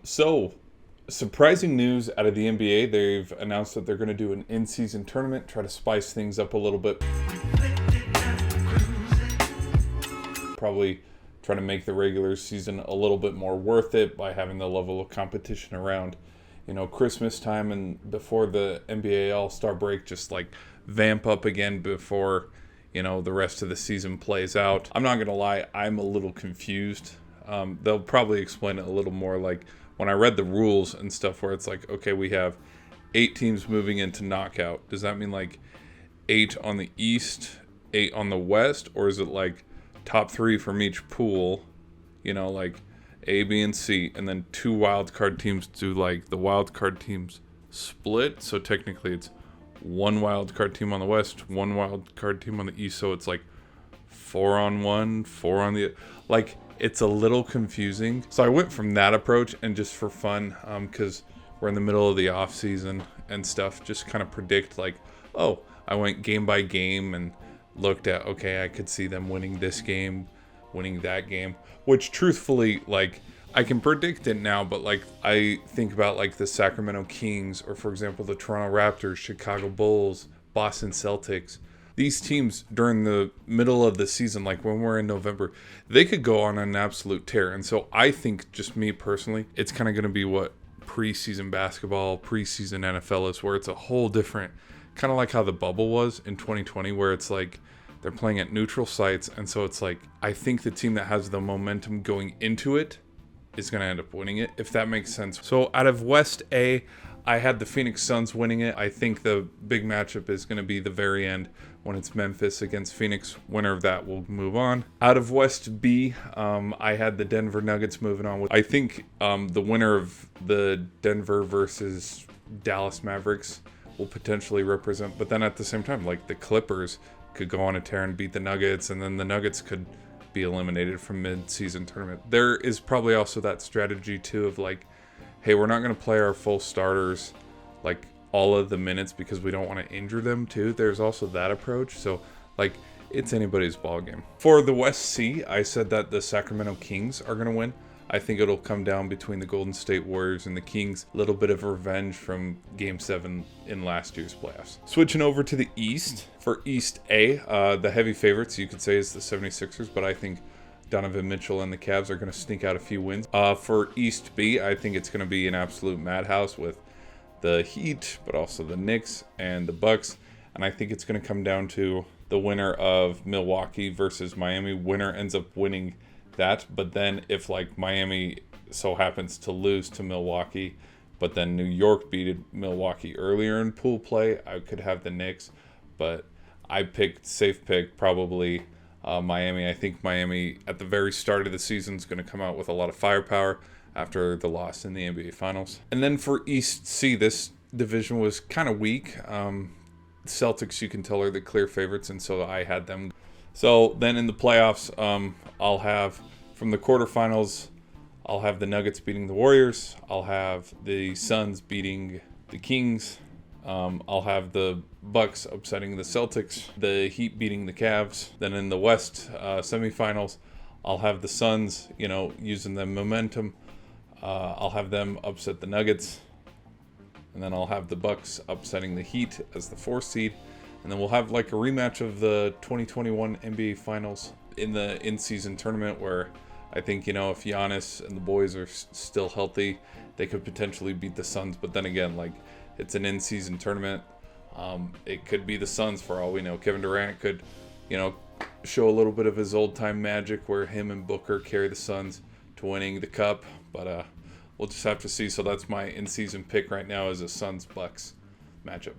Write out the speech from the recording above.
So, surprising news out of the NBA. They've announced that they're going to do an in-season tournament, try to spice things up a little bit. Probably try to make the regular season a little bit more worth it by having the level of competition around, Christmas time and before the NBA All-Star break, just like vamp up again before, the rest of the season plays out. I'm not going to lie, I'm a little confused. They'll probably explain it a little more like when I read the rules and stuff where it's like, okay, we have 8 teams moving into knockout. Does that mean like 8 on the East, 8 on the West? Or is it like top 3 from each pool, like A, B, and C, and then 2 wild card teams do like the wild card teams split? So technically it's 1 wild card team on the West, 1 wild card team on the East. So it's like 4 on one, 4 on the, like, it's a little confusing. So I went from that approach and just for fun, because we're in the middle of the off season and stuff, just kind of predict like, oh, I went game by game and looked at, okay, I could see them winning this game, winning that game, which truthfully, like, I can predict it now, but like I think about like the Sacramento Kings or, for example, the Toronto Raptors, Chicago Bulls, Boston Celtics. These teams during the middle of the season, like when we're in November, they could go on an absolute tear. And so I think, just me personally, it's kind of going to be what preseason basketball, preseason NFL is, where it's a whole different, kind of like how the bubble was in 2020, where it's like they're playing at neutral sites. And so it's like, I think the team that has the momentum going into it is going to end up winning it, if that makes sense. So out of West A, I had the Phoenix Suns winning it. I think the big matchup is going to be the very end when it's Memphis against Phoenix. Winner of that will move on. Out of West B, I had the Denver Nuggets moving on. I think the winner of the Denver versus Dallas Mavericks will potentially represent, but then at the same time, like the Clippers could go on a tear and beat the Nuggets, and then the Nuggets could be eliminated from mid-season tournament. There is probably also that strategy too of like, hey, we're not going to play our full starters like all of the minutes because we don't want to injure them too. There's also that approach. So like, it's anybody's ball game. For the West C, I said that the Sacramento Kings are going to win. I think it'll come down between the Golden State Warriors and the Kings. A little bit of revenge from Game 7 in last year's playoffs. Switching over to the East. For East A, the heavy favorites, you could say, is the 76ers, but I think Donovan Mitchell and the Cavs are going to sneak out a few wins. For East B, I think it's going to be an absolute madhouse with the Heat, but also the Knicks and the Bucks. And I think it's going to come down to the winner of Milwaukee versus Miami. Winner ends up winning that. But then if like Miami so happens to lose to Milwaukee, but then New York beat Milwaukee earlier in pool play, I could have the Knicks. But I picked, safe pick, probably Miami. I think Miami at the very start of the season is going to come out with a lot of firepower after the loss in the NBA Finals. And then for East C, this division was kind of weak. Celtics, you can tell, are the clear favorites, and so I had them. So then in the playoffs, I'll have, from the quarterfinals, I'll have the Nuggets beating the Warriors. I'll have the Suns beating the Kings. I'll have the Bucks upsetting the Celtics, the Heat beating the Cavs. Then in the West semifinals, I'll have the Suns, using the momentum. I'll have them upset the Nuggets. And then I'll have the Bucks upsetting the Heat as the 4th seed. And then we'll have like a rematch of the 2021 NBA Finals in the in-season tournament where I think, if Giannis and the boys are still healthy, they could potentially beat the Suns. But then again, like, it's an in-season tournament. It could be the Suns for all we know. Kevin Durant could, show a little bit of his old-time magic where him and Booker carry the Suns to winning the cup. But we'll just have to see. So that's my in-season pick right now, is a Suns-Bucks matchup.